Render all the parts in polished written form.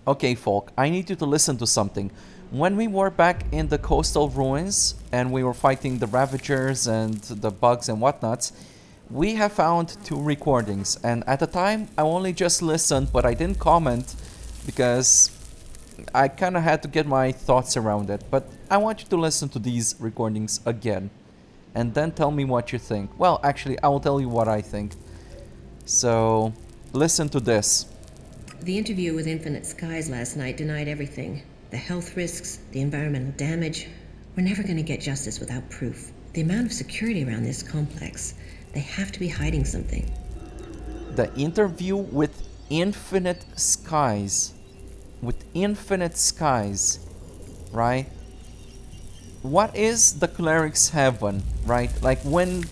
Okay, folk, I need you to listen to something. When we were back in the coastal ruins and we were fighting the Ravagers and the bugs and whatnots, we have found two recordings. And at the time, I only just listened, but I didn't comment because I kind of had to get my thoughts around it. But I want you to listen to these recordings again and then tell me what you think. Well, actually, I will tell you what I think. So, listen to this. The interview with Infinite Skies last night denied everything. The health risks, the environmental damage. We're never going to get justice without proof. The amount of security around this complex, they have to be hiding something. The interview with Infinite Skies. With Infinite Skies, right? What is the cleric's heaven, right? Like when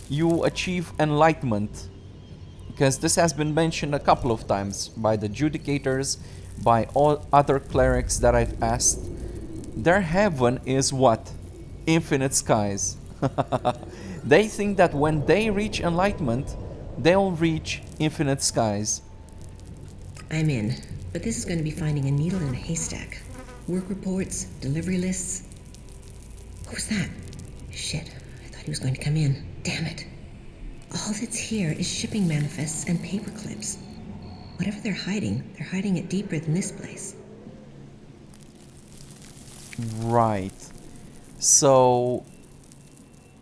you achieve enlightenment. Because this has been mentioned a couple of times by the Judicators, by all other clerics that I've asked. Their heaven is what? Infinite skies. They think that when they reach enlightenment, they'll reach infinite skies. I'm in, but this is going to be finding a needle in a haystack. Work reports, delivery lists. What was that? Shit, I thought he was going to come in. Damn it. All that's here is shipping manifests and paper clips. Whatever they're hiding it deeper than this place. Right. So,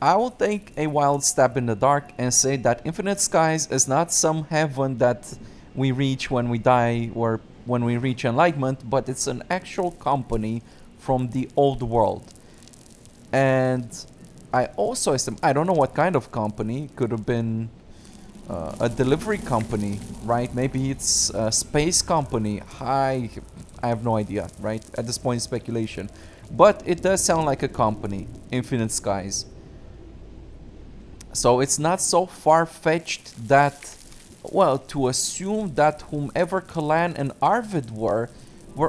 I will take a wild stab in the dark and say that Infinite Skies is not some heaven that we reach when we die or when we reach enlightenment, but it's an actual company from the old world. And I also assume, I don't know what kind of company, could have been a delivery company, right? Maybe it's a space company. I have no idea, right? At this point, speculation. But it does sound like a company, Infinite Skies. So it's not so far-fetched that, well, to assume that whomever Kalan and Arvid were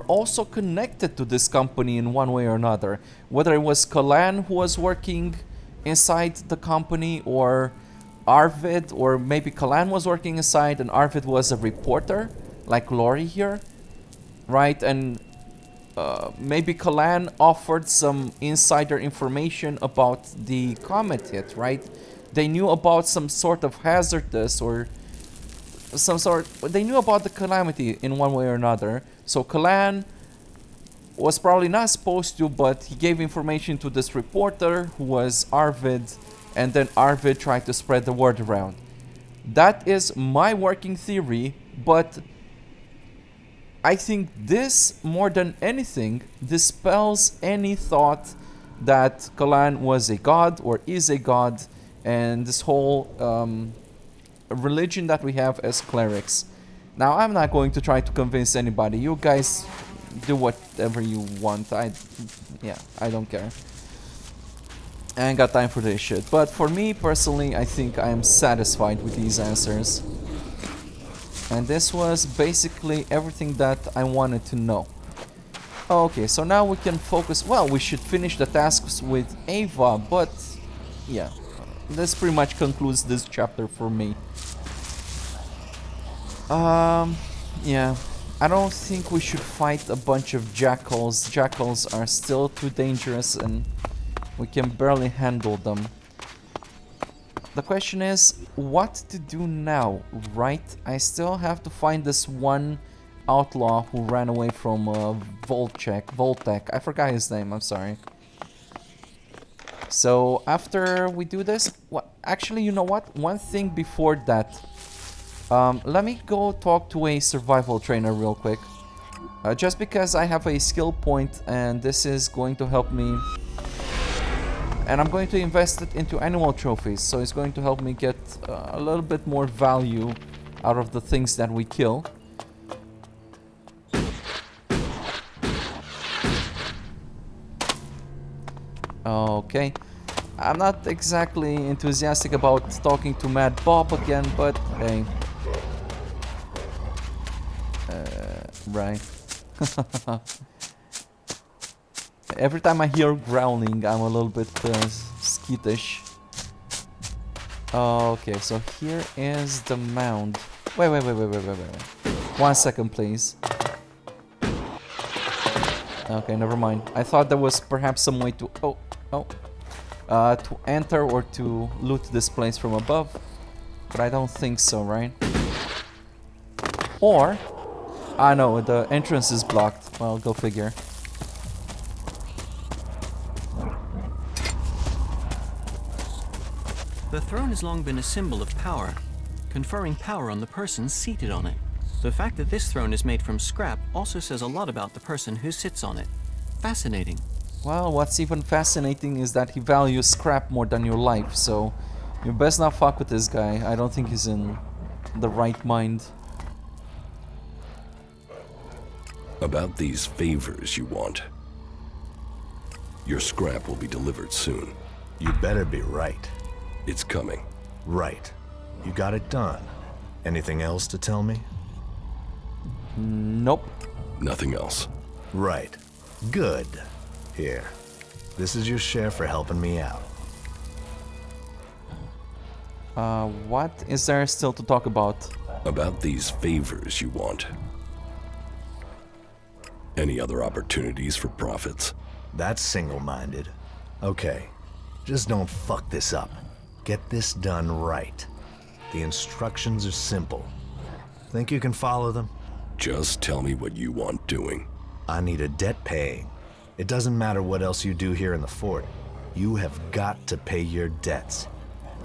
also connected to this company in one way or another. Whether it was Kalan who was working inside the company, or Arvid, or maybe Kalan was working inside and Arvid was a reporter, like Lori here, right? And maybe Kalan offered some insider information about the comet hit, right? They knew about some sort of hazardous or they knew about the calamity in one way or another. So Kalan was probably not supposed to, but he gave information to this reporter who was Arvid, and then Arvid tried to spread the word around. That is my working theory, but I think this, more than anything, dispels any thought that Kalan was a god or is a god, and this whole religion that we have as clerics. Now, I'm not going to try to convince anybody. You guys do whatever you want. I don't care. I ain't got time for this shit. But for me, personally, I think I am satisfied with these answers. And this was basically everything that I wanted to know. Okay, so now we can focus... Well, we should finish the tasks with Ava, but... yeah, this pretty much concludes this chapter for me. Yeah. I don't think we should fight a bunch of jackals. Jackals are still too dangerous and we can barely handle them. The question is, what to do now, right? I still have to find this one outlaw who ran away from Voltec. I forgot his name, I'm sorry. So after we do this, actually, you know what? One thing before that. Let me go talk to a survival trainer real quick. Just because I have a skill point and this is going to help me. And I'm going to invest it into animal trophies, so it's going to help me get a little bit more value out of the things that we kill. Okay. I'm not exactly enthusiastic about talking to Mad Bob again, but hey. Right. Every time I hear growling, I'm a little bit skittish. Okay, so here is the mound. Wait. 1 second, please. Okay, never mind. I thought there was perhaps some way to... to enter or to loot this place from above. But I don't think so, right? Or... Ah, no, the entrance is blocked. Well, go figure. The throne has long been a symbol of power, conferring power on the person seated on it. The fact that this throne is made from scrap also says a lot about the person who sits on it. Fascinating. Well, what's even fascinating is that he values scrap more than your life, so you best not fuck with this guy. I don't think he's in the right mind. About these favors you want. Your scrap will be delivered soon. You better be right. It's coming. Right. You got it done. Anything else to tell me? Nope. Nothing else. Right. Good. Here. This is your share for helping me out. What is there still to talk about? About these favors you want. Any other opportunities for profits? That's single-minded. Okay. Just don't fuck this up. Get this done right. The instructions are simple. Think you can follow them? Just tell me what you want doing. I need a debt paying. It doesn't matter what else you do here in the fort. You have got to pay your debts.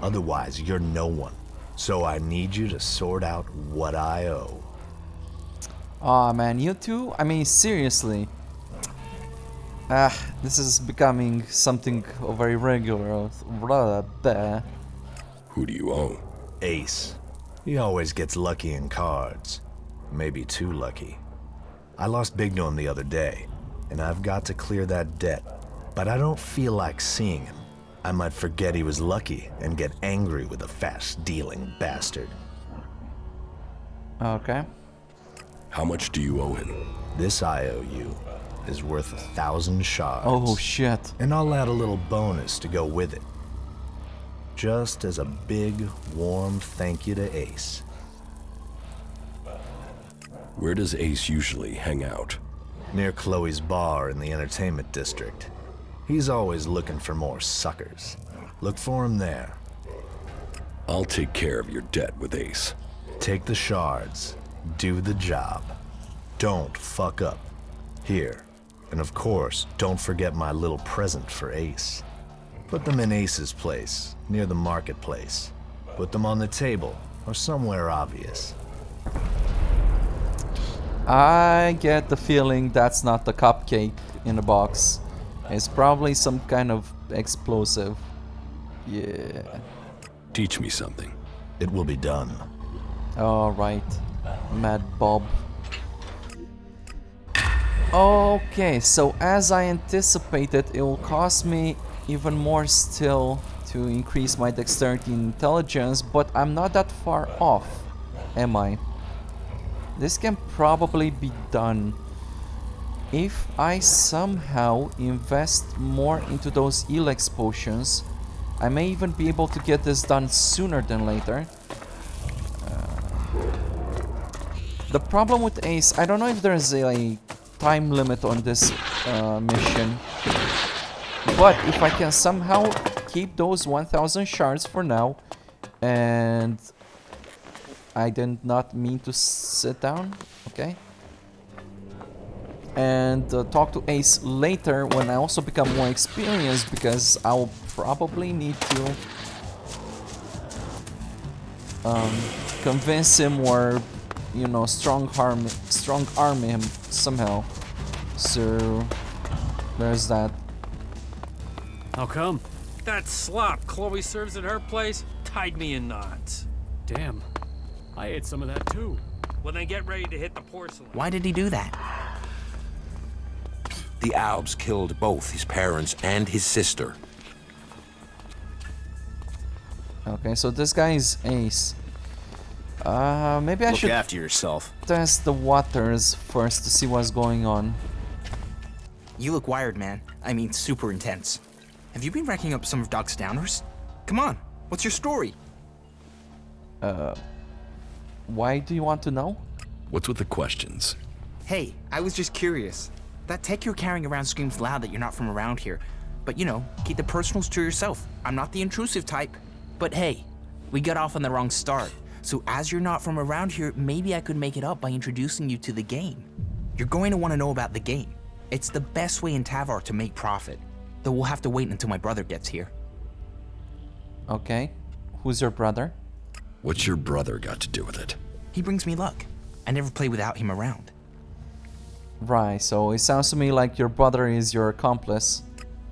Otherwise, you're no one. So I need you to sort out what I owe. Aw, man, you two? I mean, seriously. This is becoming something very regular. Who do you owe? Ace. He always gets lucky in cards. Maybe too lucky. I lost big to him the other day, and I've got to clear that debt. But I don't feel like seeing him. I might forget he was lucky and get angry with a fast-dealing bastard. Okay. How much do you owe him? This IOU is worth 1,000 shards. Oh, shit. And I'll add a little bonus to go with it. Just as a big, warm thank you to Ace. Where does Ace usually hang out? Near Chloe's bar in the entertainment district. He's always looking for more suckers. Look for him there. I'll take care of your debt with Ace. Take the shards. Do the job. Don't fuck up. Here. And of course, don't forget my little present for Ace. Put them in Ace's place, near the marketplace. Put them on the table, or somewhere obvious. I get the feeling that's not the cupcake in the box. It's probably some kind of explosive. Yeah. Teach me something. It will be done. Alright. Mad Bob. Okay, so as I anticipated, it will cost me even more still to increase my dexterity and intelligence, but I'm not that far off, am I? This can probably be done if I somehow invest more into those Elex potions. I may even be able to get this done sooner than later. The problem with Ace, I don't know if there's a time limit on this mission, but if I can somehow keep those 1,000 shards for now, and I did not mean to sit down, okay, and talk to Ace later when I also become more experienced, because I'll probably need to convince him or, you know, strong arm him somehow. So there's that. How come? That slop Chloe serves at her place tied me in knots. Damn. I ate some of that too. Well, then get ready to hit the porcelain. Why did he do that? The Albs killed both his parents and his sister. Okay, so this guy is Ace. Maybe I should Look after yourself. test the waters first to see what's going on. You look wired, man. I mean, super intense. Have you been racking up some of Doc's downers? Come on, what's your story? Why do you want to know? What's with the questions? Hey, I was just curious. That tech you're carrying around screams loud that you're not from around here. But you know, keep the personals to yourself. I'm not the intrusive type. But hey, we got off on the wrong start. So as you're not from around here, maybe I could make it up by introducing you to the game. You're going to want to know about the game. It's the best way in Tavar to make profit. Though we'll have to wait until my brother gets here. Okay. Who's your brother? What's your brother got to do with it? He brings me luck. I never play without him around. Right, so it sounds to me like your brother is your accomplice.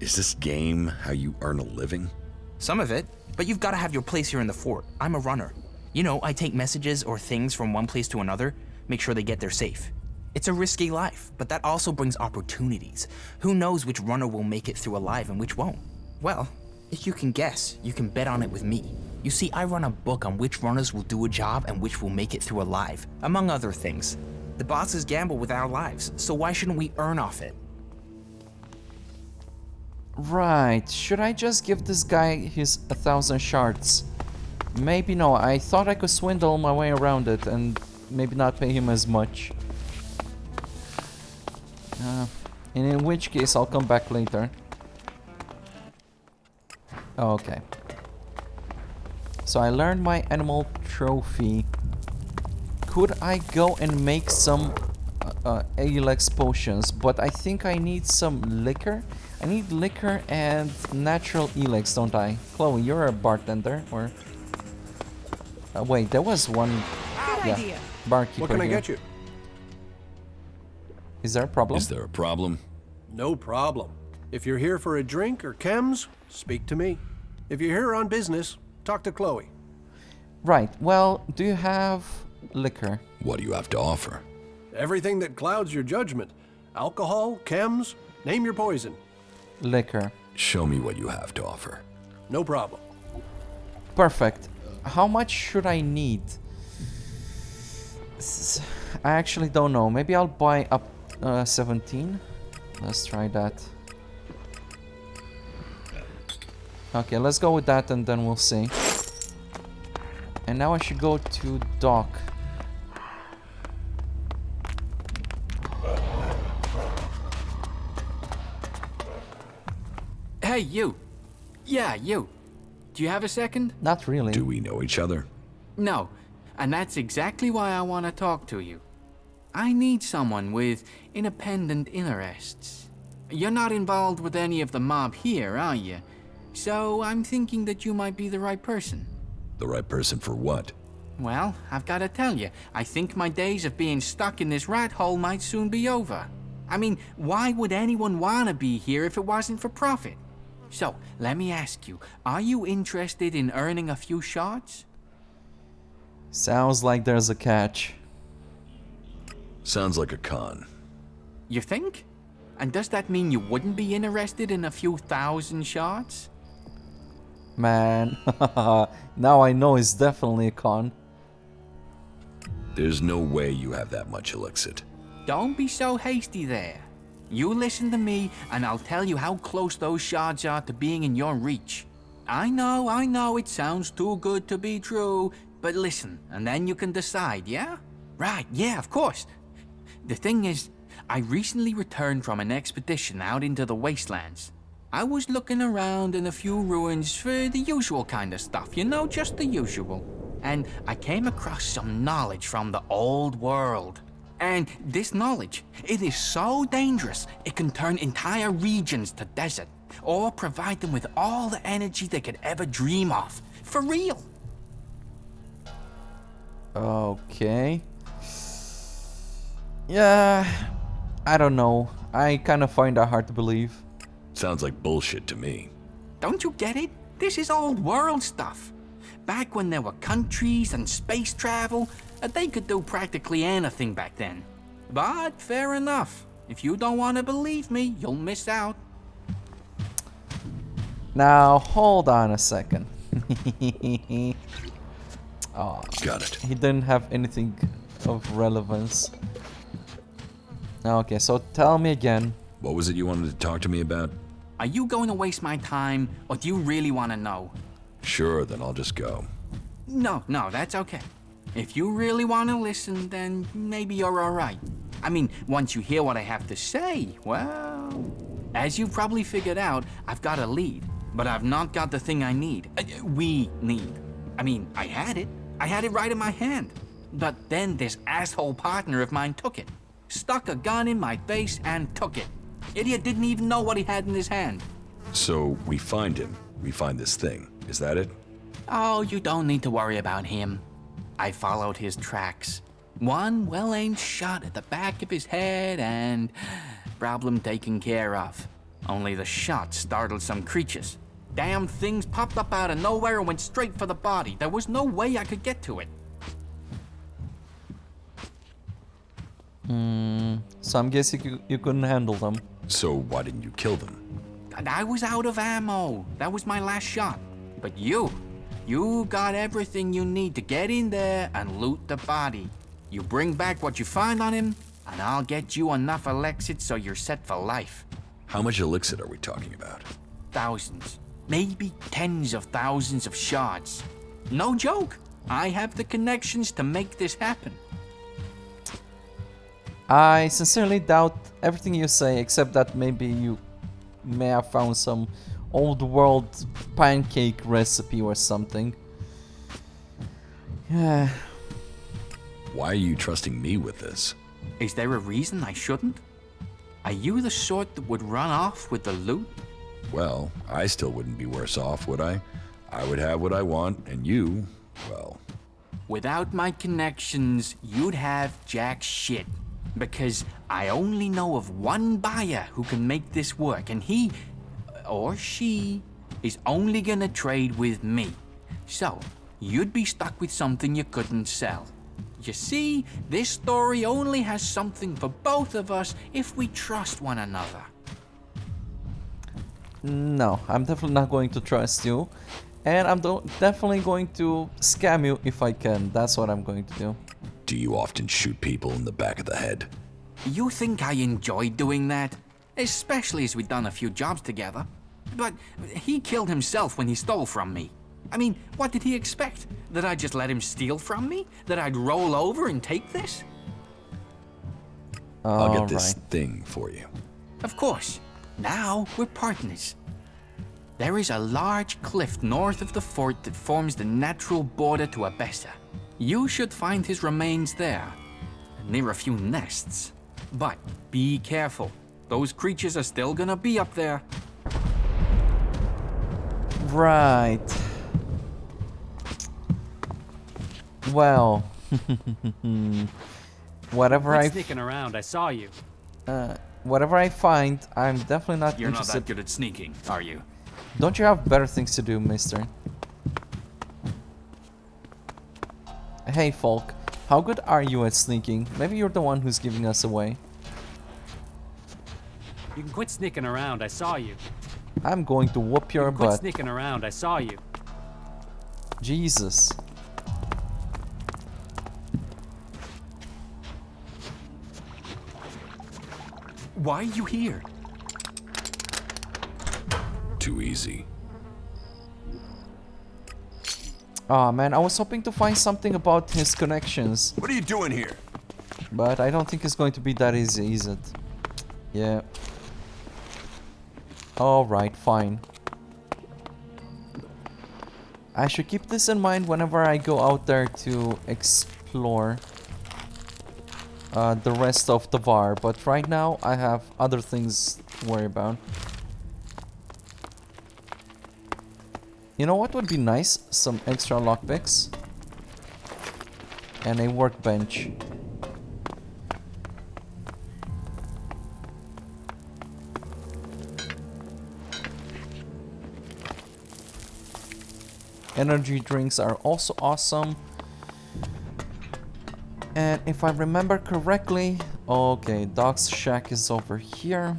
Is this game how you earn a living? Some of it, but you've got to have your place here in the fort. I'm a runner. You know, I take messages or things from one place to another, make sure they get there safe. It's a risky life, but that also brings opportunities. Who knows which runner will make it through alive and which won't? Well, if you can guess, you can bet on it with me. You see, I run a book on which runners will do a job and which will make it through alive, among other things. The bosses gamble with our lives, so why shouldn't we earn off it? Right, should I just give this guy his 1,000 shards? Maybe no, I thought I could swindle my way around it and maybe not pay him as much. And in which case I'll come back later. Okay. So I learned my animal trophy. Could I go and make some Elex potions? But I think I need some liquor. I need liquor and natural Elex, don't I? Chloe, you're a bartender, or... wait, there was one... idea. Barkeeper What can I here. get you? Is there a problem? Is there a problem? No problem. If you're here for a drink or chems, speak to me. If you're here on business, talk to Chloe. Right, well, do you have liquor? What do you have to offer? Everything that clouds your judgment. Alcohol, chems, name your poison. Liquor. Show me what you have to offer. No problem. Perfect. How much should I need? I actually don't know. Maybe I'll buy up 17. Let's try that. Okay, let's go with that and then we'll see. And now I should go to dock. Hey, you. Yeah, you. Do you have a second? Not really. Do we know each other? No. And that's exactly why I want to talk to you. I need someone with independent interests. You're not involved with any of the mob here, are you? So I'm thinking that you might be the right person. The right person for what? Well, I've got to tell you, I think my days of being stuck in this rat hole might soon be over. I mean, why would anyone want to be here if it wasn't for profit? So, let me ask you, are you interested in earning a few shards? Sounds like there's a catch. Sounds like a con. You think? And does that mean you wouldn't be interested in a few thousand shards? Man, now I know it's definitely a con. There's no way you have that much elixir. Don't be so hasty there. You listen to me, and I'll tell you how close those shards are to being in your reach. I know, it sounds too good to be true, but listen, and then you can decide, yeah? Right, yeah, of course. The thing is, I recently returned from an expedition out into the wastelands. I was looking around in a few ruins for the usual kind of stuff, you know, just the usual. And I came across some knowledge from the old world. And this knowledge, it is so dangerous, it can turn entire regions to desert, or provide them with all the energy they could ever dream of. For real. Okay. Yeah, I don't know. I kind of find that hard to believe. Sounds like bullshit to me. Don't you get it? This is old world stuff. Back when there were countries and space travel, they could do practically anything back then. But fair enough. If you don't want to believe me, you'll miss out. Now, hold on a second. Oh, Got it. he didn't have anything of relevance. Okay, so tell me again. What was it you wanted to talk to me about? Are you going to waste my time, or do you really want to know? Sure, then I'll just go. No, that's okay. If you really want to listen, then maybe you're alright. I mean, once you hear what I have to say, well, as you've probably figured out, I've got a lead, but I've not got the thing I need. We need. I mean, I had it. I had it right in my hand. But then this asshole partner of mine took it. Stuck a gun in my face and took it. Idiot didn't even know what he had in his hand. So we find him. We find this thing. Is that it? Oh, you don't need to worry about him. I followed his tracks. One well-aimed shot at the back of his head and problem taken care of. Only the shot startled some creatures. Damn things popped up out of nowhere and went straight for the body. There was no way I could get to it. So I'm guessing you couldn't handle them. So why didn't you kill them? I was out of ammo. That was my last shot. But you got everything you need to get in there and loot the body. You bring back what you find on him, and I'll get you enough Elexit so you're set for life. How much elixir are we talking about? Thousands, maybe tens of thousands of shards. No joke. I have the connections to make this happen. I sincerely doubt everything you say, except that maybe you may have found some old world pancake recipe or something. Yeah. Why are you trusting me with this? Is there a reason I shouldn't? Are you the sort that would run off with the loot? Well, I still wouldn't be worse off, would I? I would have what I want, and you, well... Without my connections, you'd have jack shit. Because I only know of one buyer who can make this work, and he, or she, is only gonna trade with me. So, you'd be stuck with something you couldn't sell. You see, this story only has something for both of us if we trust one another. No, I'm definitely not going to trust you. And I'm definitely going to scam you if I can. That's what I'm going to do. Do you often shoot people in the back of the head? You think I enjoyed doing that? Especially as we'd done a few jobs together. But he killed himself when he stole from me. I mean, what did he expect? That I'd just let him steal from me? That I'd roll over and take this? I'll get this thing for you. Of course. Now we're partners. There is a large cliff north of the fort that forms the natural border to Abessa. You should find his remains there, near a few nests. But be careful. Those creatures are still gonna be up there. Right. Well, whatever Quit sneaking around. I saw you. whatever I find, I'm definitely not You're interested. not that good at sneaking, are you? Don't you have better things to do, mister? Hey, Folk. How good are you at sneaking? Maybe you're the one who's giving us away. You can quit sneaking around. I saw you. I'm going to whoop your Quit butt. sneaking around. I saw you. Jesus. Why are you here? Too easy. Aw, man, I was hoping to find something about his connections. What are you doing here? But I don't think it's going to be that easy, is it? Yeah. Alright, fine. I should keep this in mind whenever I go out there to explore the rest of the VAR. But right now, I have other things to worry about. You know what would be nice? Some extra lockpicks. And a workbench. Energy drinks are also awesome. And if I remember correctly... Okay, Doc's shack is over here.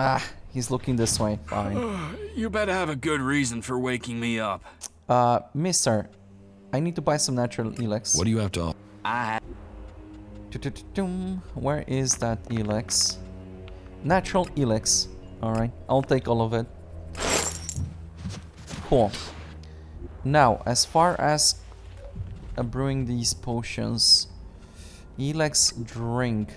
Ah, he's looking this way. Fine. You better have a good reason for waking me up. Mister, I need to buy some natural Elex. What do you have to offer? Where is that Elex? Natural Elex. Alright, I'll take all of it. Cool. Now, as far as brewing these potions, Elex drink.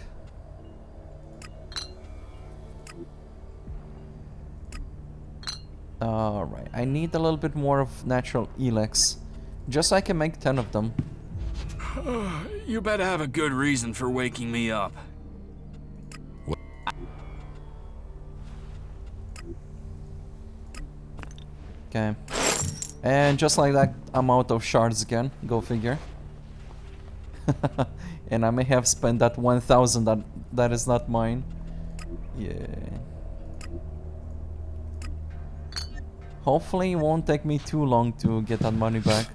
Alright, I need a little bit more of natural Elex, just so I can make 10 of them. You better have a good reason for waking me up. Okay. And just like that, I'm out of shards again. Go figure. And I may have spent that 1,000 that is not mine. Yeah. Hopefully it won't take me too long to get that money back.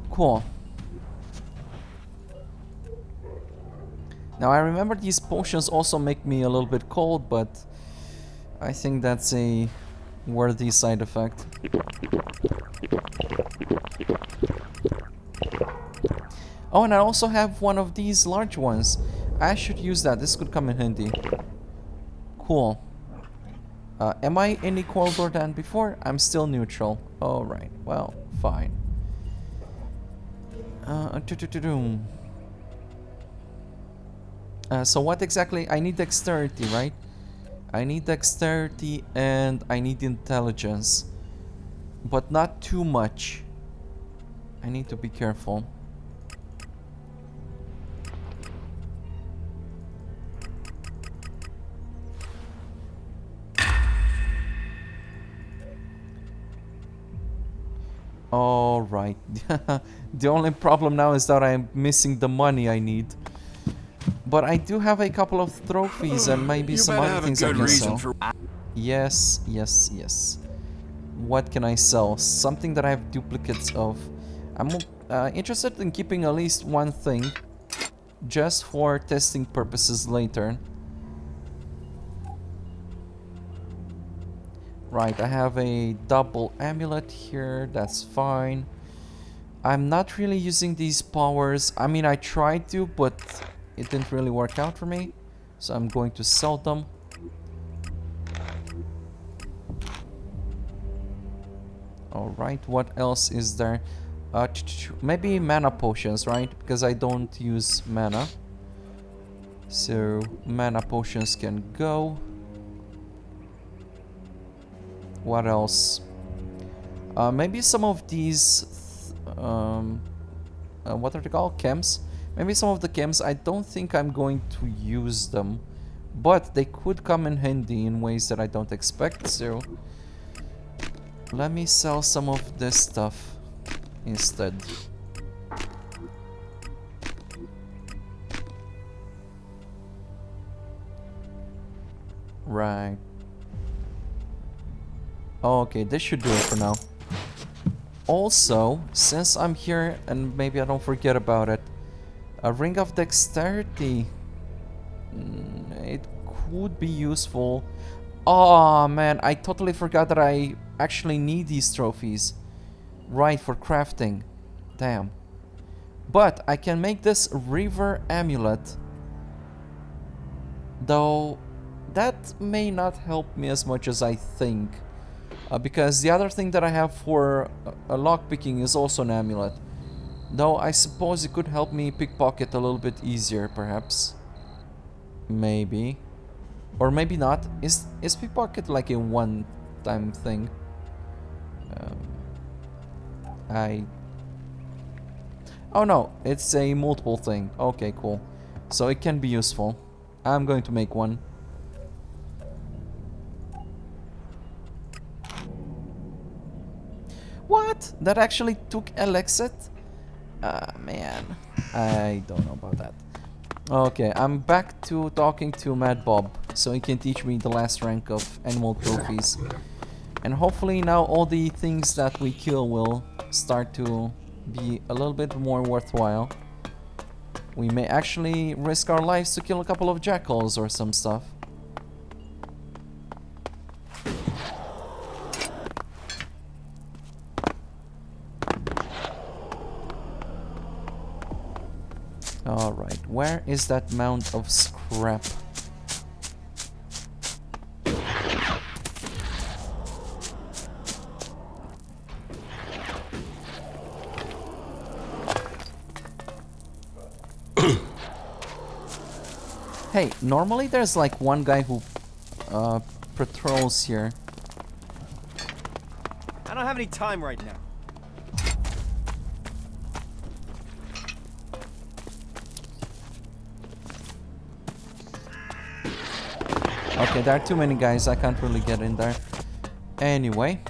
Cool. Now I remember these potions also make me a little bit cold, but I think that's a worthy side effect. Oh, and I also have one of these large ones. I should use that. This could come in handy. Cool. Am I any colder than before? I'm still neutral. Alright, well, fine. So what exactly? I need dexterity, right? I need dexterity and I need intelligence. But not too much. I need to be careful. Alright. The only problem now is that I'm missing the money I need. But I do have a couple of trophies and maybe some other things I can sell. Yes, yes, yes. What can I sell? Something that I have duplicates of. I'm interested in keeping at least one thing, just for testing purposes later. Right, I have a double amulet here, that's fine. I'm not really using these powers. I mean, I tried to, but it didn't really work out for me. So I'm going to sell them. Alright, what else is there? Maybe mana potions, right? Because I don't use mana. So, mana potions can go. What else? Maybe some of these... what are they called? Chems? Maybe some of the chems, I don't think I'm going to use them. But they could come in handy in ways that I don't expect, so... Let me sell some of this stuff instead. Right. Okay, this should do it for now. Also, since I'm here, and maybe I don't forget about it, a Ring of Dexterity. It could be useful. Oh man, I totally forgot that I actually need these trophies. Right, for crafting. Damn. But I can make this river amulet. Though, that may not help me as much as I think. Because the other thing that I have for lockpicking is also an amulet. Though I suppose it could help me pickpocket a little bit easier, perhaps. Maybe. Or maybe not. Is pickpocket like a one-time thing? Oh no, it's a multiple thing. Okay, cool. So it can be useful. I'm going to make one. What? That actually took Elexit? Man. I don't know about that. Okay, I'm back to talking to Mad Bob, so he can teach me the last rank of animal trophies. And hopefully now all the things that we kill will start to be a little bit more worthwhile. We may actually risk our lives to kill a couple of jackals or some stuff. Alright, Where is that mound of scrap? Hey, normally there's like one guy who patrols here. I don't have any time right now. Okay, there are too many guys. I can't really get in there. Anyway.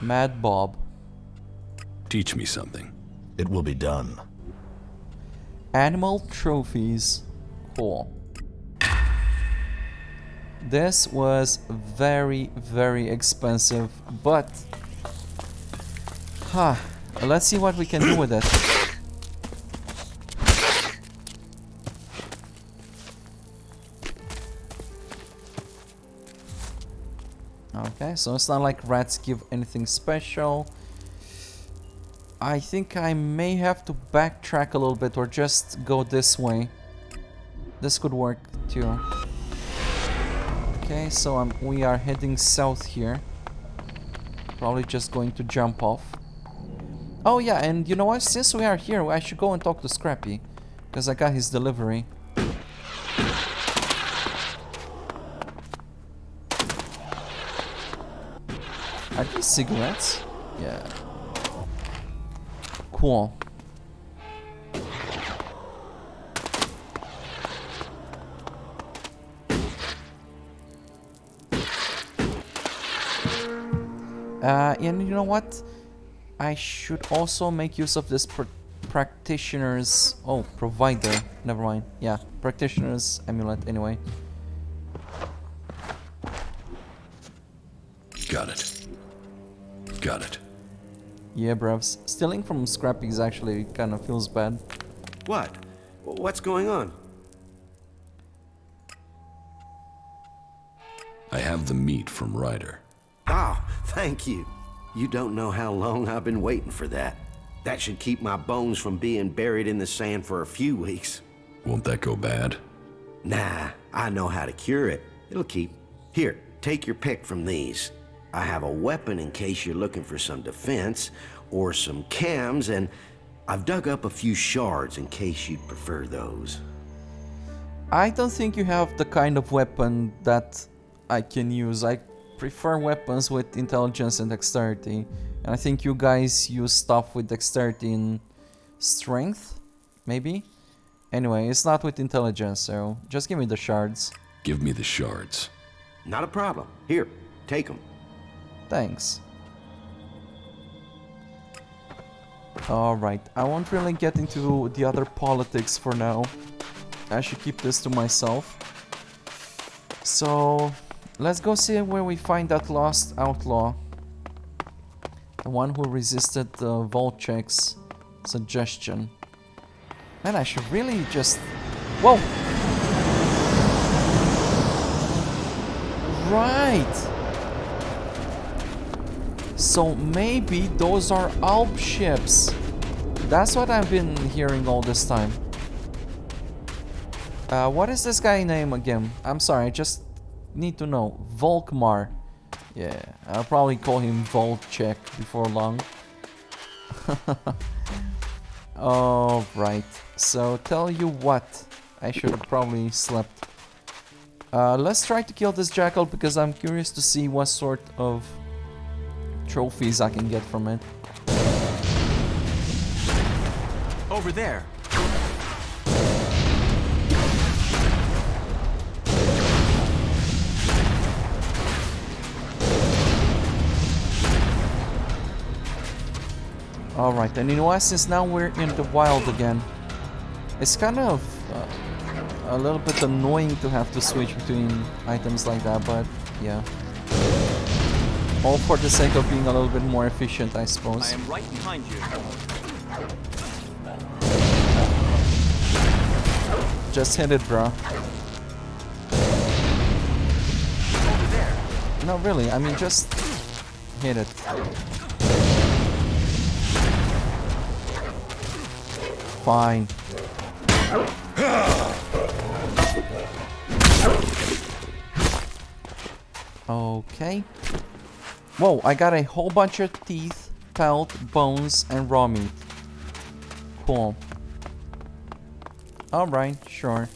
Mad Bob. Teach me something. It will be done. Animal trophies. Cool. This was very, very expensive, but... let's see what we can do with it. Okay, so it's not like rats give anything special. I think I may have to backtrack a little bit or just go this way. This could work too. Okay, so we are heading south here. Probably just going to jump off. Oh yeah, and you know what? Since we are here, I should go and talk to Scrappy. Because I got his delivery. Are these cigarettes? Yeah. Cool. And you know what? I should also make use of this practitioner's... Oh, provider. Never mind. Yeah, practitioner's amulet anyway. Got it. Got it. Yeah, bruvs. Stealing from Scrappy's actually kind of feels bad. What? What's going on? I have the meat from Ryder. Ah, thank you. You don't know how long I've been waiting for that. That should keep my bones from being buried in the sand for a few weeks. Won't that go bad? Nah, I know how to cure it. It'll keep. Here, take your pick from these. I have a weapon in case you're looking for some defense, or some cams, and I've dug up a few shards in case you'd prefer those. I don't think you have the kind of weapon that I can use. I prefer weapons with intelligence and dexterity. And I think you guys use stuff with dexterity and strength, maybe? Anyway, it's not with intelligence, so just give me the shards. Give me the shards. Not a problem. Here, take them. Thanks. Alright, I won't really get into the other politics for now. I should keep this to myself. So, let's go see where we find that lost outlaw. The one who resisted the Volchek's suggestion. Man, I should really just... Whoa! Right! So maybe those are Alp ships. That's what I've been hearing all this time. What is this guy name again? I'm sorry, I just need to know. Volkmar. Yeah, I'll probably call him Volchek before long. Alright, so tell you what. I should have probably slept. Let's try to kill this jackal because I'm curious to see what sort of trophies I can get from it. Over there. Alright, and you know what, since now we're in the wild again, it's kind of a little bit annoying to have to switch between items like that, but yeah. All for the sake of being a little bit more efficient, I suppose. I am right behind you. Just hit it, bro. Over there. No, really, I mean, just hit it. Fine. Okay. Whoa, I got a whole bunch of teeth, pelt, bones, and raw meat. Cool. Alright, sure.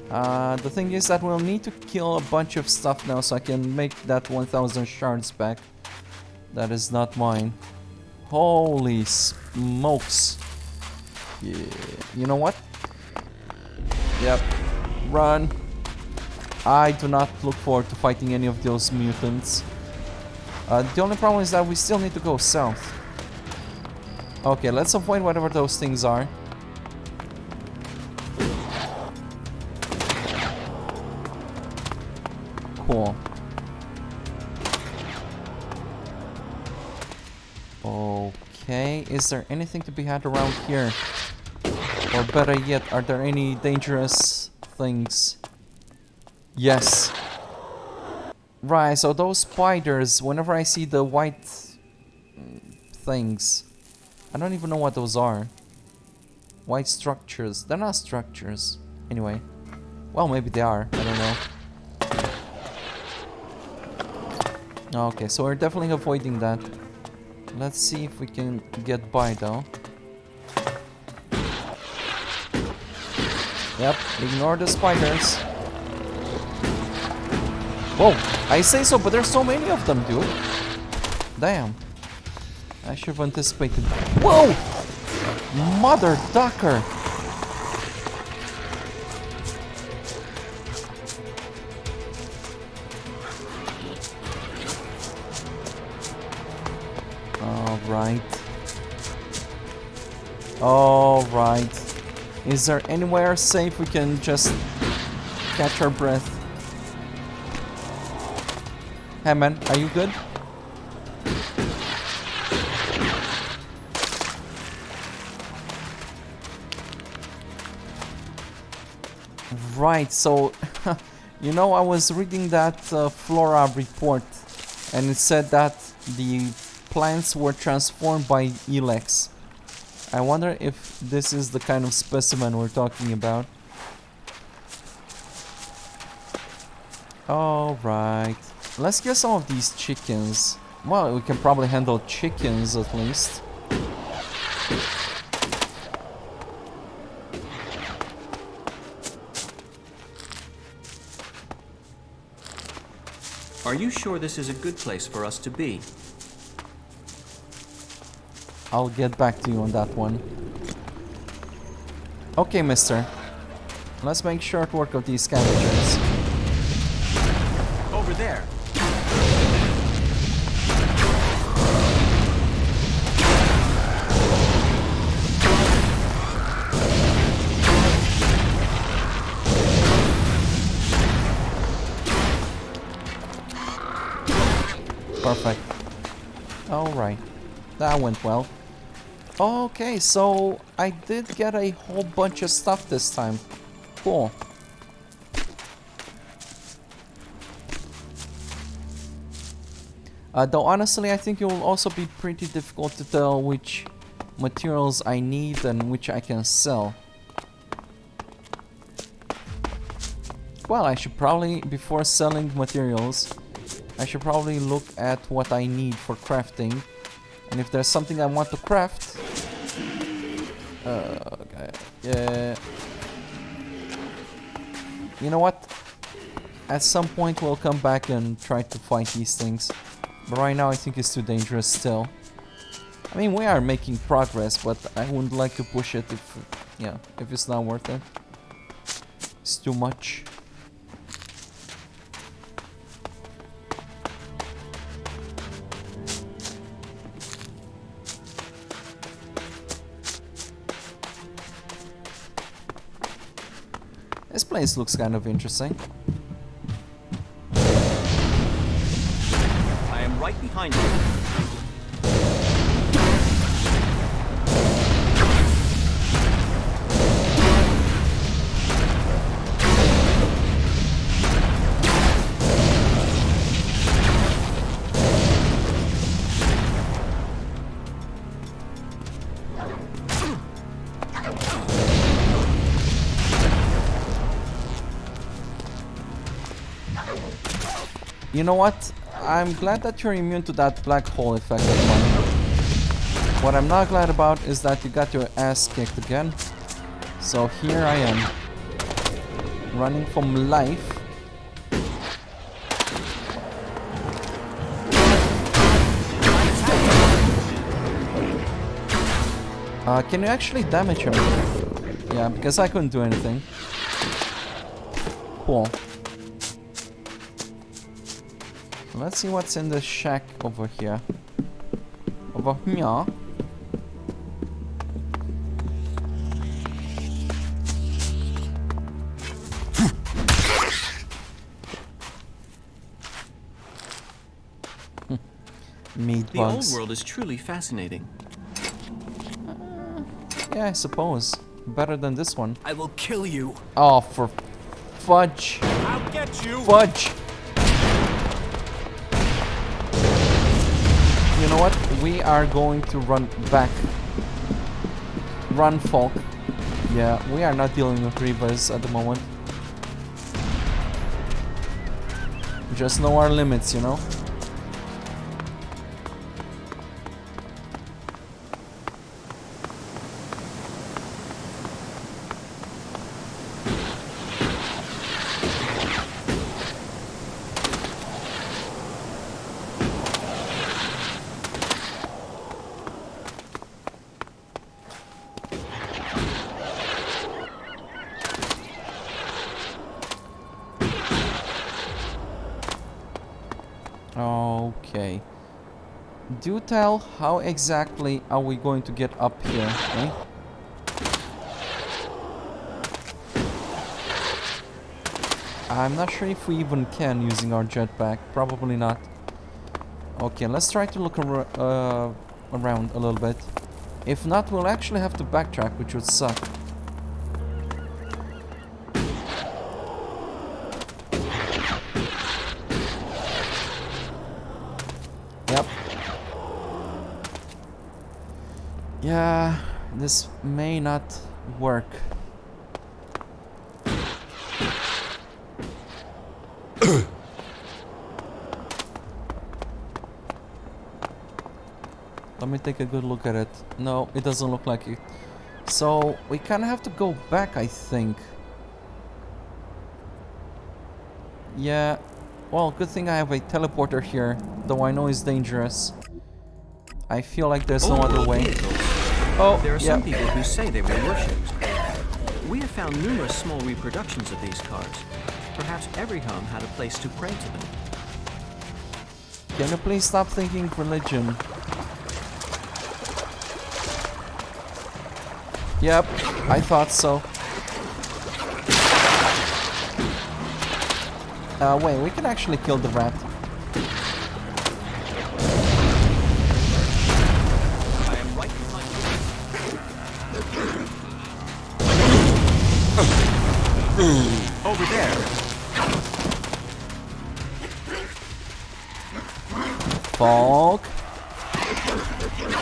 The thing is that we'll need to kill a bunch of stuff now so I can make that 1000 shards back. That is not mine. Holy smokes. Yeah. You know what? Yep. Run. I do not look forward to fighting any of those mutants. The only problem is that we still need to go south. Okay, let's avoid whatever those things are. Cool. Okay, is there anything to be had around here? Or better yet, are there any dangerous things? Yes. Right, so those spiders, whenever I see the white things, I don't even know what those are. White structures. They're not structures. Anyway. Well, maybe they are. I don't know. Okay, so we're definitely avoiding that. Let's see if we can get by though. Yep, ignore the spiders. Whoa, I say so, but there's so many of them, dude. Damn. I should have anticipated. Whoa! Mother ducker! Alright. Alright. Is there anywhere safe we can just catch our breath? Hey man, are you good? Right, so you know, I was reading that Flora report and it said that the plants were transformed by Elex. I wonder if this is the kind of specimen we're talking about. Alright. Let's get some of these chickens. Well, we can probably handle chickens at least. Are you sure this is a good place for us to be? I'll get back to you on that one. Okay, mister. Let's make short work of these scavengers. Over there. Perfect. Alright. That went well. Okay, so I did get a whole bunch of stuff this time. Cool. Though honestly, I think it will also be pretty difficult to tell which materials I need and which I can sell. Well, I should probably, before selling materials, I should probably look at what I need for crafting. And if there's something I want to craft... okay, yeah. You know what? At some point we'll come back and try to fight these things. But right now I think it's too dangerous still. I mean, we are making progress, but I wouldn't like to push it if... yeah, if it's not worth it. It's too much. This place looks kind of interesting. I am right behind you. You know what? I'm glad that you're immune to that black hole effect of mine. What I'm not glad about is that you got your ass kicked again. So here I am. Running from life. Can you actually damage him? Yeah, because I couldn't do anything. Cool. Let's see what's in the shack over here. Over here. Meat The bugs. old world is truly fascinating. Yeah, I suppose. Better than this one. I will kill you. Oh, for fudge. I'll get you. Fudge. You know what? We are going to run back. Run, folk. Yeah, we are not dealing with Reavers at the moment. Just know our limits, you know? Okay. Do tell, how exactly are we going to get up here, eh? I'm not sure if we even can using our jetpack. Probably not. Okay, let's try to look around a little bit. If not, we'll actually have to backtrack, which would suck. Yep. Yeah, this may not work. Let me take a good look at it. No, it doesn't look like it. So, we kind of have to go back, I think. Yeah. Well, good thing I have a teleporter here, though I know it's dangerous. I feel like there's no other way. Oh, there are yeah. some people who say they were worshipped. We have found numerous small reproductions of these cars. Perhaps every home had a place to pray to them. Can you please stop thinking religion? Yep, I thought so. Wait, we can actually kill the rat. I am right behind you. Over there. Falk.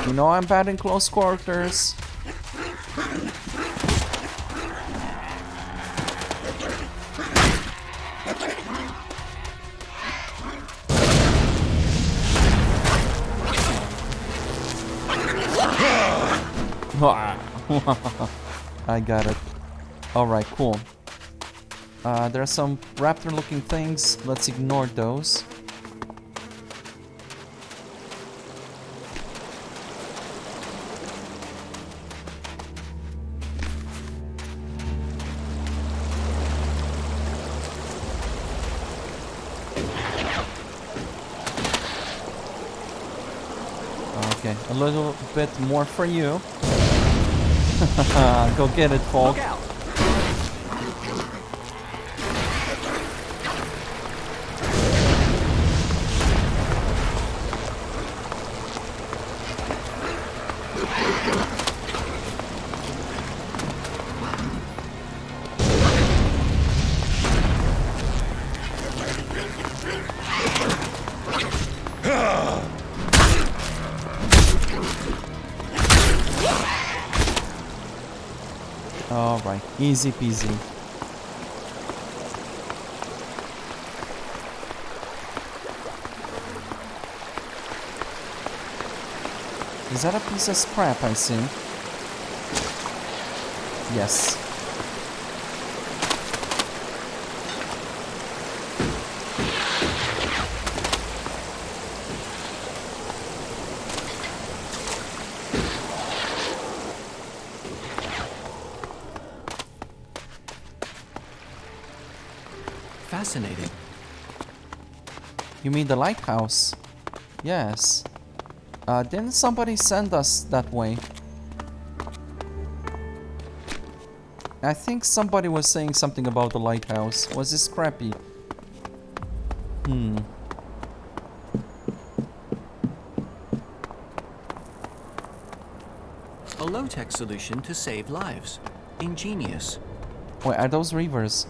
You know I'm bad in close quarters. I got it. Alright, cool. There are some raptor looking things. Let's ignore those. Okay, a little bit more for you. Go get it, Falk. Look out. Alright, easy peasy. Is that a piece of scrap I see? Yes. Fascinating. You mean the lighthouse? Yes. Didn't somebody send us that way? I think somebody was saying something about the lighthouse. Was it scrappy? A low-tech solution to save lives. Ingenious. Wait, are those reavers?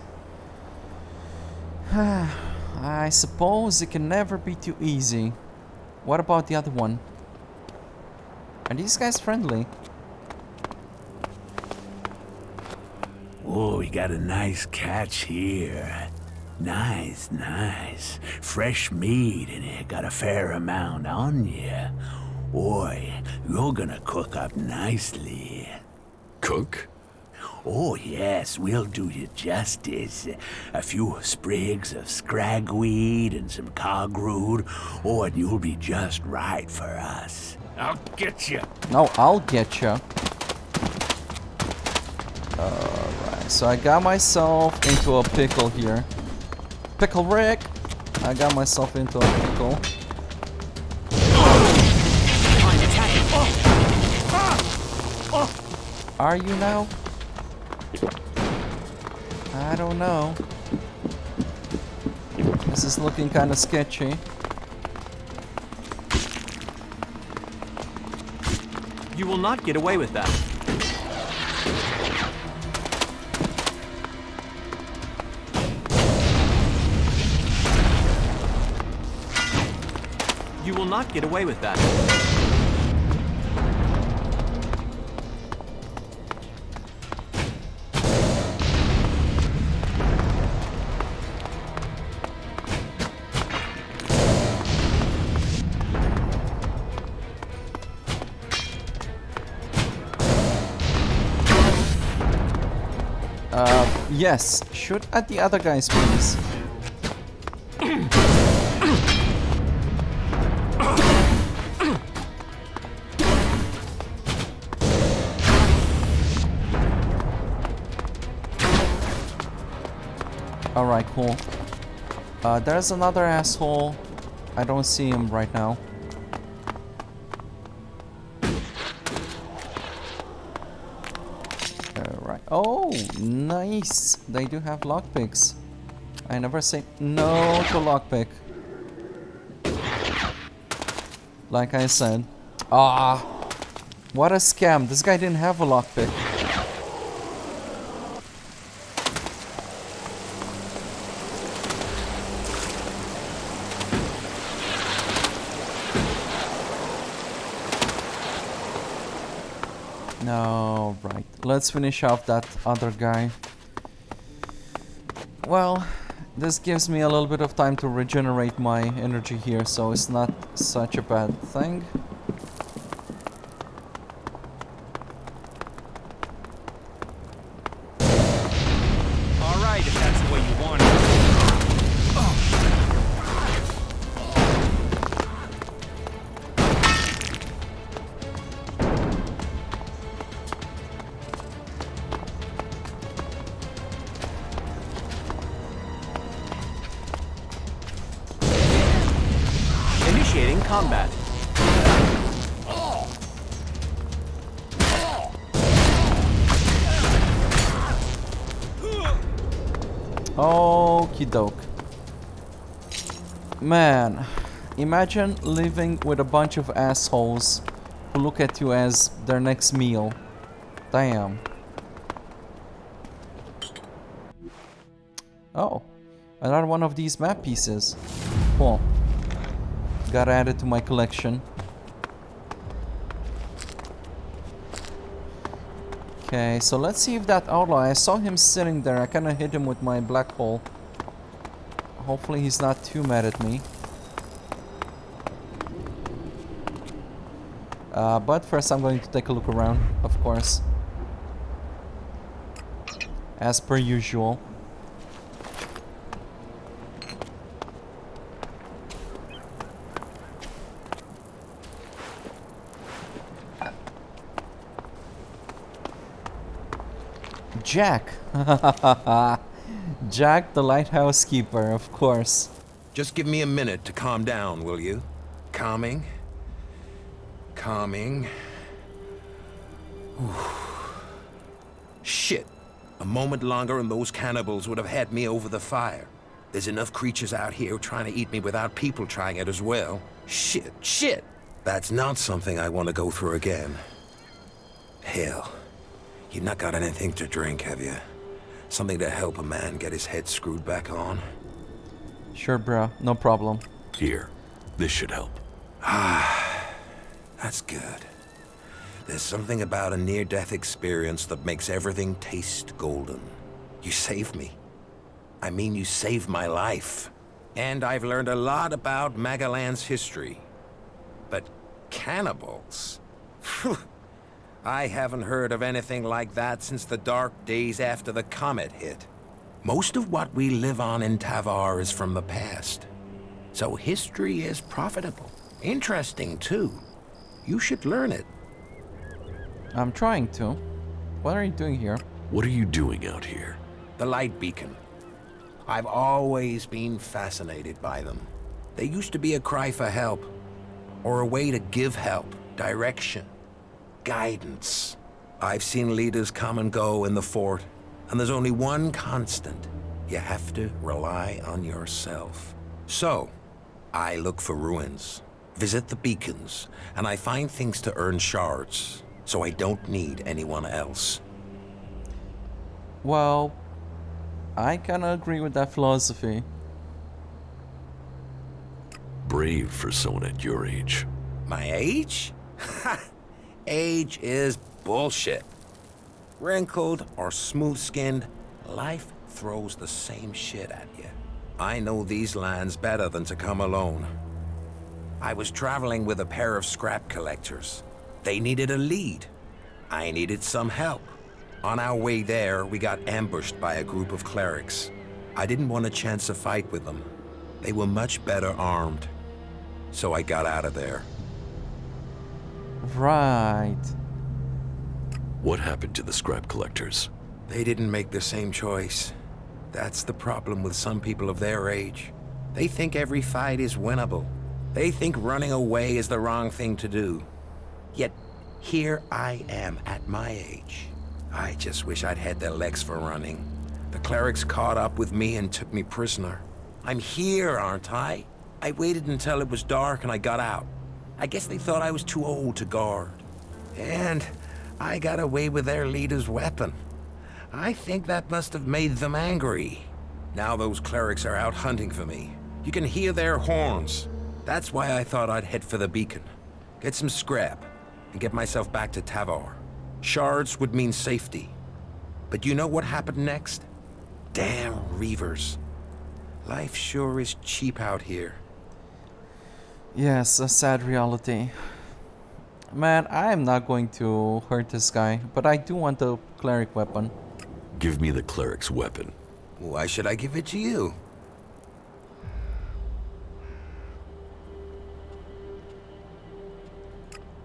I suppose it can never be too easy. What about the other one? Are these guys friendly? Oh, we got a nice catch here. Nice, nice. Fresh meat, and it got a fair amount on you. Boy, you're gonna cook up nicely. Cook? Oh, yes, we'll do you justice. A few sprigs of scragweed and some cogroot. Oh, and you'll be just right for us. I'll get you. No, I'll get you. Alright, so I got myself into a pickle here. Pickle Rick! I got myself into a pickle. Are you now? I don't know. This is looking kind of sketchy. You will not get away with that. You will not get away with that. Yes, shoot at the other guys, please. Alright, cool. There's another asshole. I don't see him right now. Alright. Oh, nice. They do have lockpicks. I never say no to lockpick. Like I said. Ah, what a scam. This guy didn't have a lockpick. No, right. Let's finish off that other guy. Well, this gives me a little bit of time to regenerate my energy here, so it's not such a bad thing. Alright, if that's the way you want it. Initiating combat. Okie doke. Man, imagine living with a bunch of assholes who look at you as their next meal. Damn. Oh, another one of these map pieces. Cool. Gotta add it to my collection. Okay, so let's see if that outlaw, I saw him sitting there, I kinda hit him with my black hole. Hopefully he's not too mad at me. But first I'm going to take a look around, of course. As per usual. Jack. Jack, the lighthouse keeper, of course. Just give me a minute to calm down, will you? Calming. Calming. Whew. Shit. A moment longer and those cannibals would have had me over the fire. There's enough creatures out here trying to eat me without people trying it as well. Shit. That's not something I want to go through again. Hell. You've not got anything to drink, have you? Something to help a man get his head screwed back on? Sure, bro. No problem. Here. This should help. Ah, that's good. There's something about a near-death experience that makes everything taste golden. You saved me. I mean, you saved my life. And I've learned a lot about Magalan's history. But cannibals? I haven't heard of anything like that since the dark days after the comet hit. Most of what we live on in Tavar is from the past. So history is profitable. Interesting, too. You should learn it. I'm trying to. What are you doing here? What are you doing out here? The light beacon. I've always been fascinated by them. They used to be a cry for help, or a way to give help, direction, guidance. I've seen leaders come and go in the fort, and there's only one constant. You have to rely on yourself. So, I look for ruins, visit the beacons, and I find things to earn shards, so I don't need anyone else. Well, I kinda agree with that philosophy. Brave for someone at your age. My age? Age is bullshit. Wrinkled or smooth-skinned, life throws the same shit at you. I know these lands better than to come alone. I was traveling with a pair of scrap collectors. They needed a lead. I needed some help. On our way there, we got ambushed by a group of clerics. I didn't want a chance to fight with them. They were much better armed. So I got out of there. Right. What happened to the scrap collectors? They didn't make the same choice. That's the problem with some people of their age. They think every fight is winnable. They think running away is the wrong thing to do. Yet, here I am at my age. I just wish I'd had their legs for running. The clerics caught up with me and took me prisoner. I'm here, aren't I? I waited until it was dark and I got out. I guess they thought I was too old to guard. And I got away with their leader's weapon. I think that must have made them angry. Now those clerics are out hunting for me. You can hear their horns. That's why I thought I'd head for the beacon. Get some scrap, and get myself back to Tavar. Shards would mean safety. But you know what happened next? Damn Reavers. Life sure is cheap out here. Yes, a sad reality. Man, I am not going to hurt this guy, but I do want the cleric weapon. Give me the cleric's weapon. Why should I give it to you?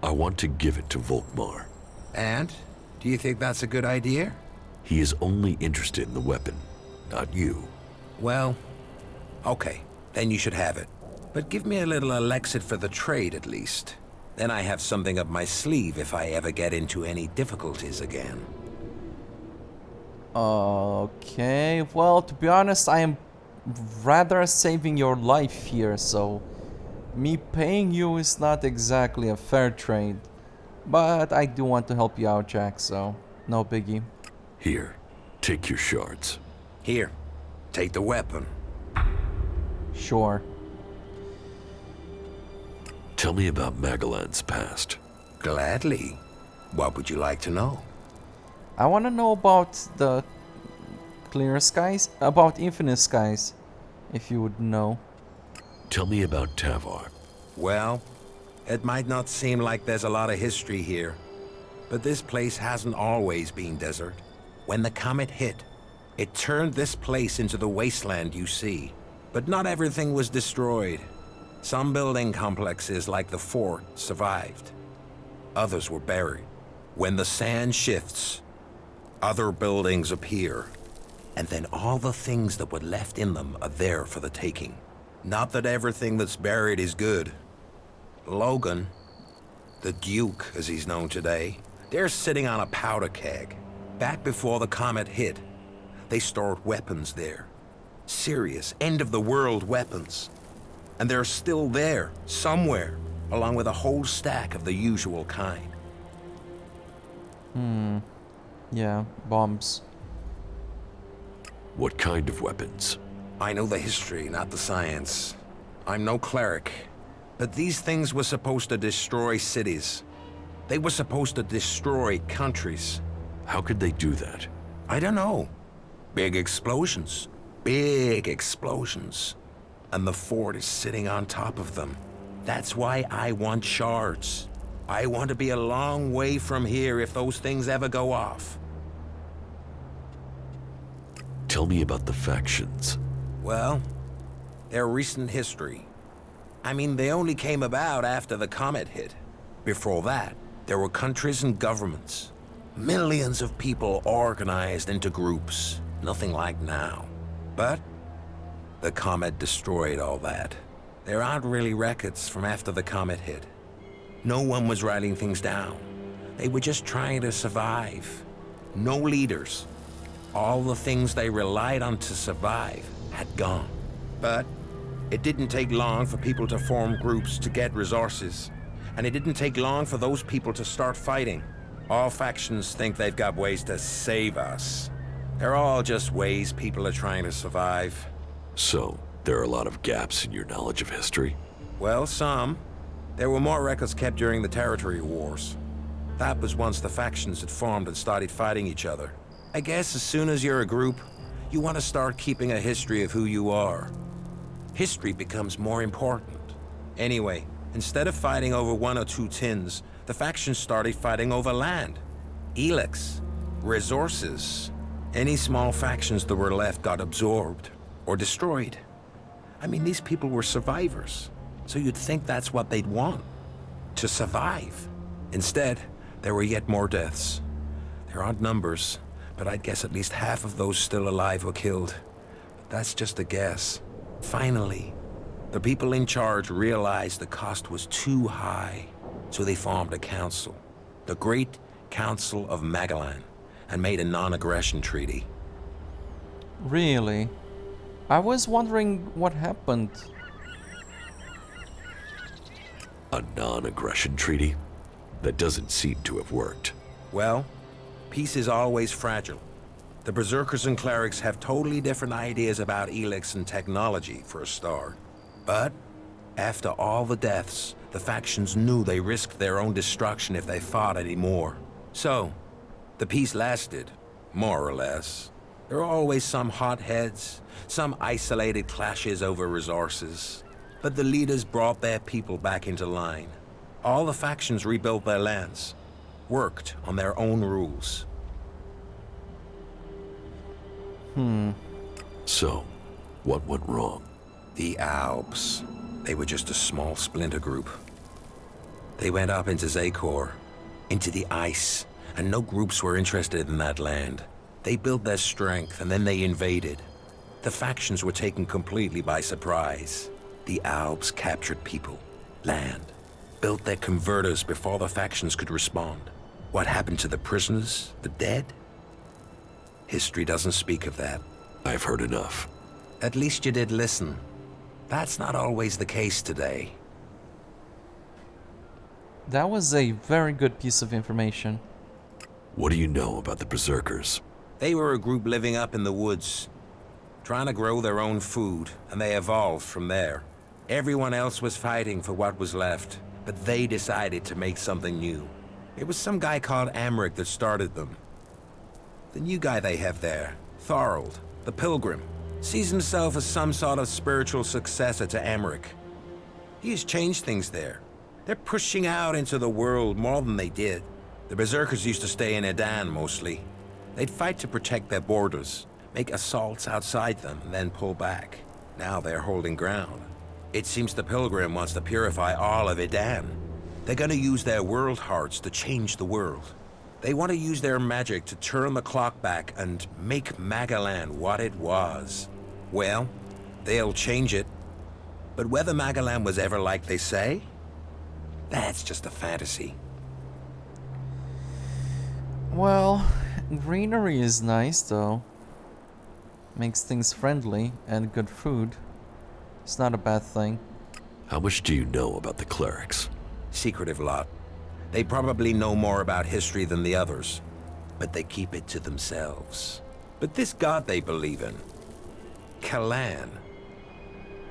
I want to give it to Volkmar. And? Do you think that's a good idea? He is only interested in the weapon, not you. Well, okay, then you should have it. But give me a little Elexit for the trade, at least. Then I have something up my sleeve if I ever get into any difficulties again. Okay, well, to be honest, I am rather saving your life here, so me paying you is not exactly a fair trade. But I do want to help you out, Jack, so no biggie. Here, take your shards. Here, take the weapon. Sure. Tell me about Magalan's past. Gladly. What would you like to know? I want to know about the clear skies, about infinite skies, if you would know. Tell me about Tavar. Well, It might not seem like there's a lot of history here, but this place hasn't always been desert. When the comet hit, it turned this place into the wasteland you see. But not everything was destroyed. Some building complexes, like the fort, survived. Others were buried. When the sand shifts, other buildings appear. And then all the things that were left in them are there for the taking. Not that everything that's buried is good. Logan, the Duke as he's known today, they're sitting on a powder keg. Back before the comet hit, they stored weapons there. Serious, end-of-the-world weapons. And they're still there, somewhere, along with a whole stack of the usual kind. Yeah, bombs. What kind of weapons? I know the history, not the science. I'm no cleric, but these things were supposed to destroy cities. They were supposed to destroy countries. How could they do that? I don't know. Big explosions. Big explosions. And the fort is sitting on top of them. That's why I want shards. I want to be a long way from here if those things ever go off. Tell me about the factions. Well, they're recent history. I mean, they only came about after the comet hit. Before that, there were countries and governments. Millions of people organized into groups. Nothing like now. But the comet destroyed all that. There aren't really records from after the comet hit. No one was writing things down. They were just trying to survive. No leaders. All the things they relied on to survive had gone. But it didn't take long for people to form groups to get resources. And it didn't take long for those people to start fighting. All factions think they've got ways to save us. They're all just ways people are trying to survive. So, there are a lot of gaps in your knowledge of history? Well, some. There were more records kept during the territory wars. That was once the factions had formed and started fighting each other. I guess as soon as you're a group, you want to start keeping a history of who you are. History becomes more important. Anyway, instead of fighting over 1 or 2 tins, the factions started fighting over land. Elex, resources. Any small factions that were left got absorbed or destroyed. I mean, these people were survivors, so you'd think that's what they'd want, to survive. Instead, there were yet more deaths. There aren't numbers, but I'd guess at least half of those still alive were killed. But that's just a guess. Finally, the people in charge realized the cost was too high, so they formed a council, the Great Council of Magellan, and made a non-aggression treaty. Really? I was wondering what happened. A non-aggression treaty? That doesn't seem to have worked. Well, peace is always fragile. The Berserkers and Clerics have totally different ideas about Elex and technology, for a start. But after all the deaths, the factions knew they risked their own destruction if they fought anymore. So, the peace lasted, more or less. There are always some hotheads, some isolated clashes over resources. But the leaders brought their people back into line. All the factions rebuilt their lands, worked on their own rules. So, what went wrong? The Alps. They were just a small splinter group. They went up into Zakor, into the ice, and no groups were interested in that land. They built their strength, and then they invaded. The factions were taken completely by surprise. The Alps captured people, land, built their converters before the factions could respond. What happened to the prisoners, the dead? History doesn't speak of that. I've heard enough. At least you did listen. That's not always the case today. That was a very good piece of information. What do you know about the Berserkers? They were a group living up in the woods, trying to grow their own food, and they evolved from there. Everyone else was fighting for what was left, but they decided to make something new. It was some guy called Amric that started them. The new guy they have there, Thorold, the Pilgrim, sees himself as some sort of spiritual successor to Amric. He has changed things there. They're pushing out into the world more than they did. The Berserkers used to stay in Edan mostly. They'd fight to protect their borders, make assaults outside them, and then pull back. Now they're holding ground. It seems the Pilgrim wants to purify all of Edan. They're gonna use their world hearts to change the world. They want to use their magic to turn the clock back and make Magaland what it was. Well, they'll change it. But whether Magaland was ever like they say, that's just a fantasy. Well, greenery is nice though. Makes things friendly and good food. It's not a bad thing. How much do you know about the clerics? Secretive lot. They probably know more about history than the others, but they keep it to themselves. But this god they believe in, Kalan,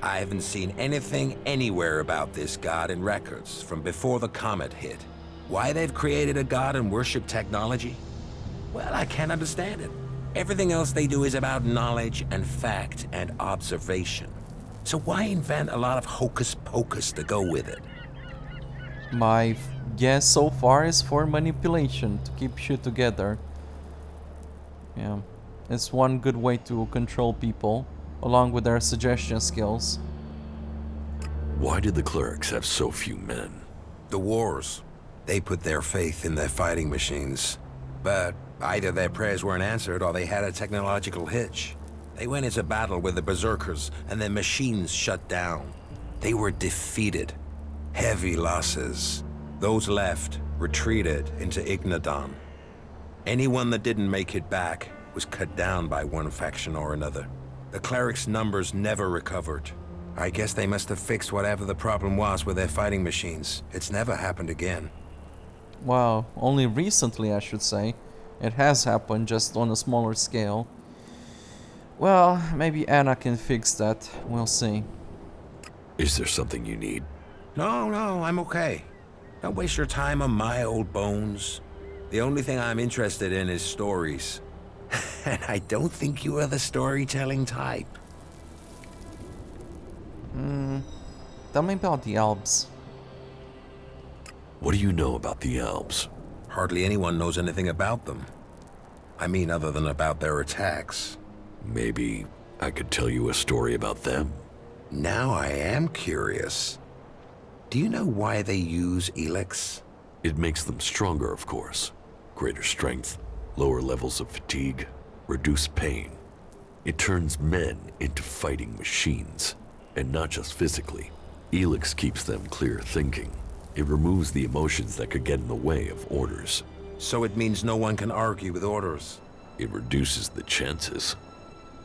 I haven't seen anything anywhere about this god in records from before the comet hit. Why they've created a god and worship technology? Well, I can't understand it. Everything else they do is about knowledge and fact and observation. So why invent a lot of hocus pocus to go with it? My guess so far is for manipulation, to keep shit together. Yeah, it's one good way to control people, along with their suggestion skills. Why did the clerics have so few men? The wars. They put their faith in their fighting machines. But either their prayers weren't answered or they had a technological hitch. They went into battle with the Berserkers and their machines shut down. They were defeated. Heavy losses. Those left retreated into Ignadon. Anyone that didn't make it back was cut down by one faction or another. The clerics' numbers never recovered. I guess they must have fixed whatever the problem was with their fighting machines. It's never happened again. Wow, only recently I should say. It has happened, just on a smaller scale. Well, maybe Anna can fix that. We'll see. Is there something you need? No, I'm okay. Don't waste your time on my old bones. The only thing I'm interested in is stories. And I don't think you are the storytelling type. Tell me about the Alps. What do you know about the Alps? Hardly anyone knows anything about them. I mean, other than about their attacks. Maybe I could tell you a story about them. Now I am curious. Do you know why they use Elex? It makes them stronger, of course. Greater strength, lower levels of fatigue, reduced pain. It turns men into fighting machines, and not just physically. Elex keeps them clear thinking. It removes the emotions that could get in the way of orders. So it means no one can argue with orders. It reduces the chances.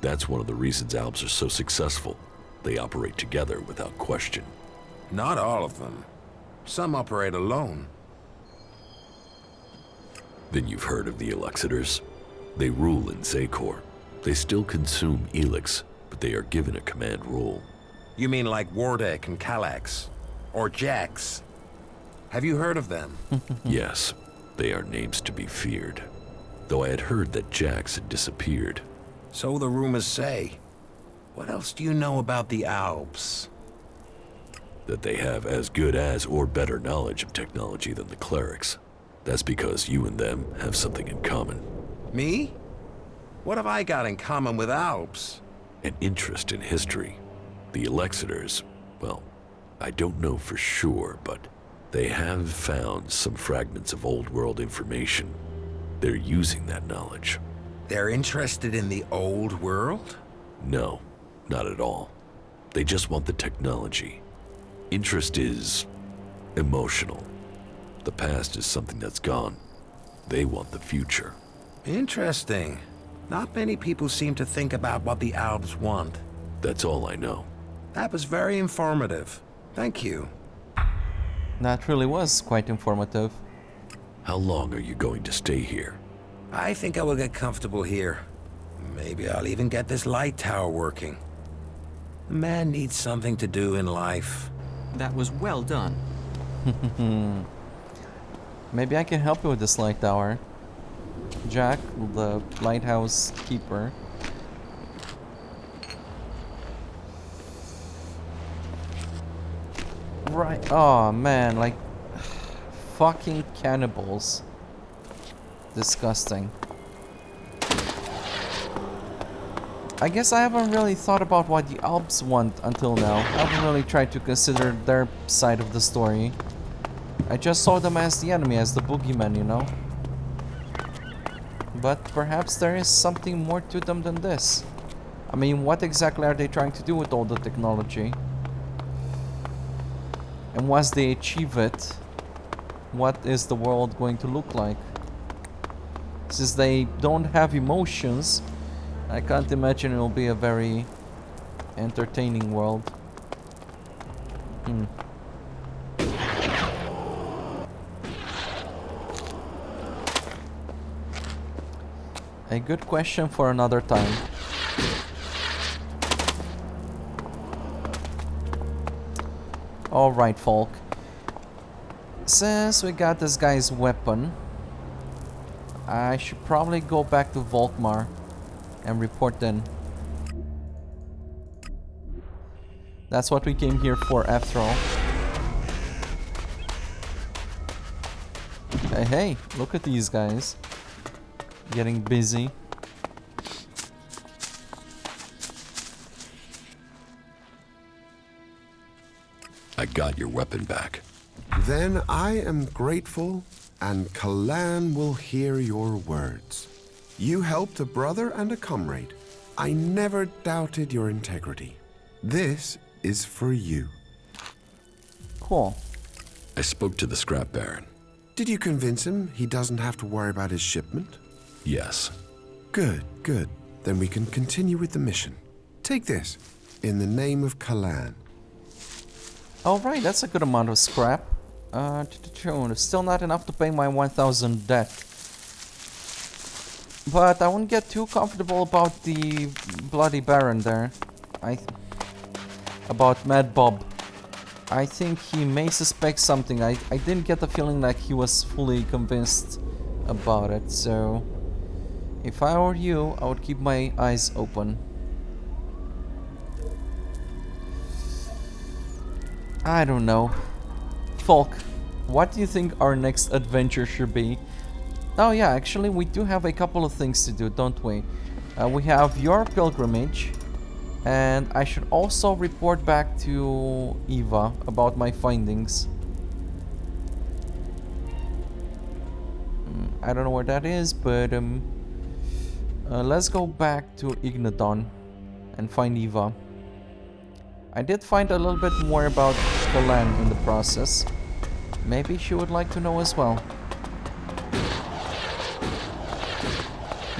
That's one of the reasons Alps are so successful. They operate together without question. Not all of them. Some operate alone. Then you've heard of the Elexitors. They rule in Zakor. They still consume Elex, but they are given a command role. You mean like Wardek and Kallax? Or Jax? Have you heard of them? Yes, they are names to be feared. Though I had heard that Jax had disappeared. So the rumors say. What else do you know about the Alps? That they have as good as or better knowledge of technology than the clerics. That's because you and them have something in common. Me? What have I got in common with Alps? An interest in history. The Elexitors, well, I don't know for sure, but they have found some fragments of old world information. They're using that knowledge. They're interested in the old world? No, not at all. They just want the technology. Interest is emotional. The past is something that's gone. They want the future. Interesting. Not many people seem to think about what the Alps want. That's all I know. That was very informative. Thank you. That really was quite informative. How long are you going to stay here? I think I will get comfortable here. Maybe I'll even get this light tower working. A man needs something to do in life. That was well done. Maybe I can help you with this light tower. Jack, the lighthouse keeper. Right. Oh man, like fucking cannibals. Disgusting. I guess I haven't really thought about what the Alps want until now. I haven't really tried to consider their side of the story. I just saw them as the enemy, as the boogeyman, you know? But perhaps there is something more to them than this. I mean, what exactly are they trying to do with all the technology? And once they achieve it, what is the world going to look like? Since they don't have emotions, I can't imagine it will be a very entertaining world. A good question for another time. Alright, folk. Since we got this guy's weapon, I should probably go back to Volkmar and report then. That's what we came here for after all. Hey, look at these guys. Getting busy. I got your weapon back. Then I am grateful, and Kalan will hear your words. You helped a brother and a comrade. I never doubted your integrity. This is for you. Cool. I spoke to the scrap baron. Did you convince him he doesn't have to worry about his shipment? Yes. Good, good. Then we can continue with the mission. Take this, in the name of Kalan. Alright, that's a good amount of scrap. Still not enough to pay my 1,000 debt. But I wouldn't get too comfortable about the Bloody Baron there. About Mad Bob. I think he may suspect something. I didn't get the feeling like he was fully convinced about it, so... If I were you, I would keep my eyes open. I don't know. Folk, what do you think our next adventure should be? Oh yeah, actually we do have a couple of things to do, don't we? We have your pilgrimage, and I should also report back to Eva about my findings. I don't know where that is, but let's go back to Ignadon and find Eva. I did find a little bit more about Kalan in the process. Maybe she would like to know as well.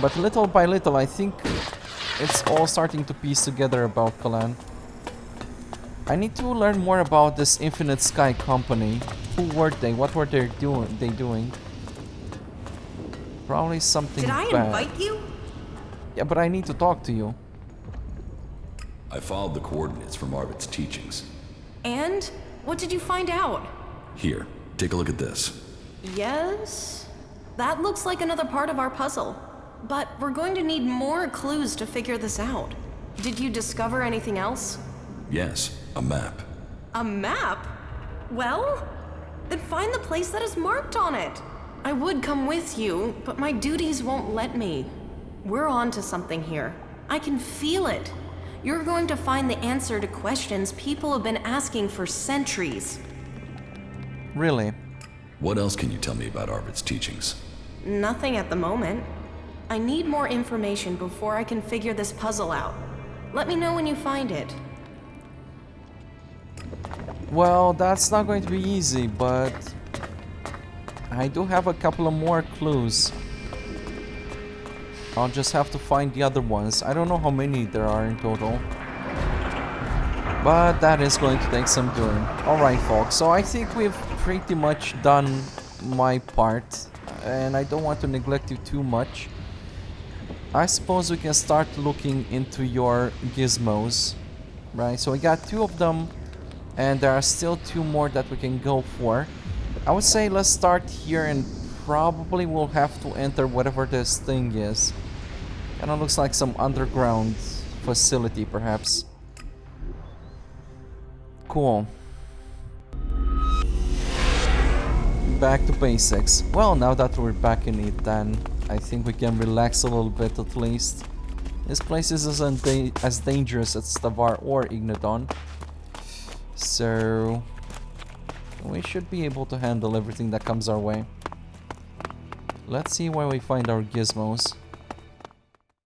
But little by little, I think it's all starting to piece together about Kalan. I need to learn more about this Infinite Sky company. Who were they? What were they doing? Probably something bad. Did I invite you? Yeah, but I need to talk to you. I followed the coordinates from Arvid's teachings. And? What did you find out? Here, take a look at this. Yes? That looks like another part of our puzzle. But we're going to need more clues to figure this out. Did you discover anything else? Yes, a map. A map? Well, then find the place that is marked on it. I would come with you, but my duties won't let me. We're on to something here. I can feel it. You're going to find the answer to questions people have been asking for centuries. Really? What else can you tell me about Arvid's teachings? Nothing at the moment. I need more information before I can figure this puzzle out. Let me know when you find it. Well, that's not going to be easy, but I do have a couple of more clues. I'll just have to find the other ones. I don't know how many there are in total, but that is going to take some doing. Alright folks, so I think we've pretty much done my part, and I don't want to neglect you too much. I suppose we can start looking into your gizmos, right? So we got 2 of them, and there are still 2 more that we can go for. I would say let's start here, and probably we'll have to enter whatever this thing is. Kinda looks like some underground facility, perhaps. Cool. back to basics. Well, now that we're back in it, then I think we can relax a little bit at least. This place isn't as dangerous as Stavar or Ignodon. So we should be able to handle everything that comes our way. Let's see where we find our gizmos.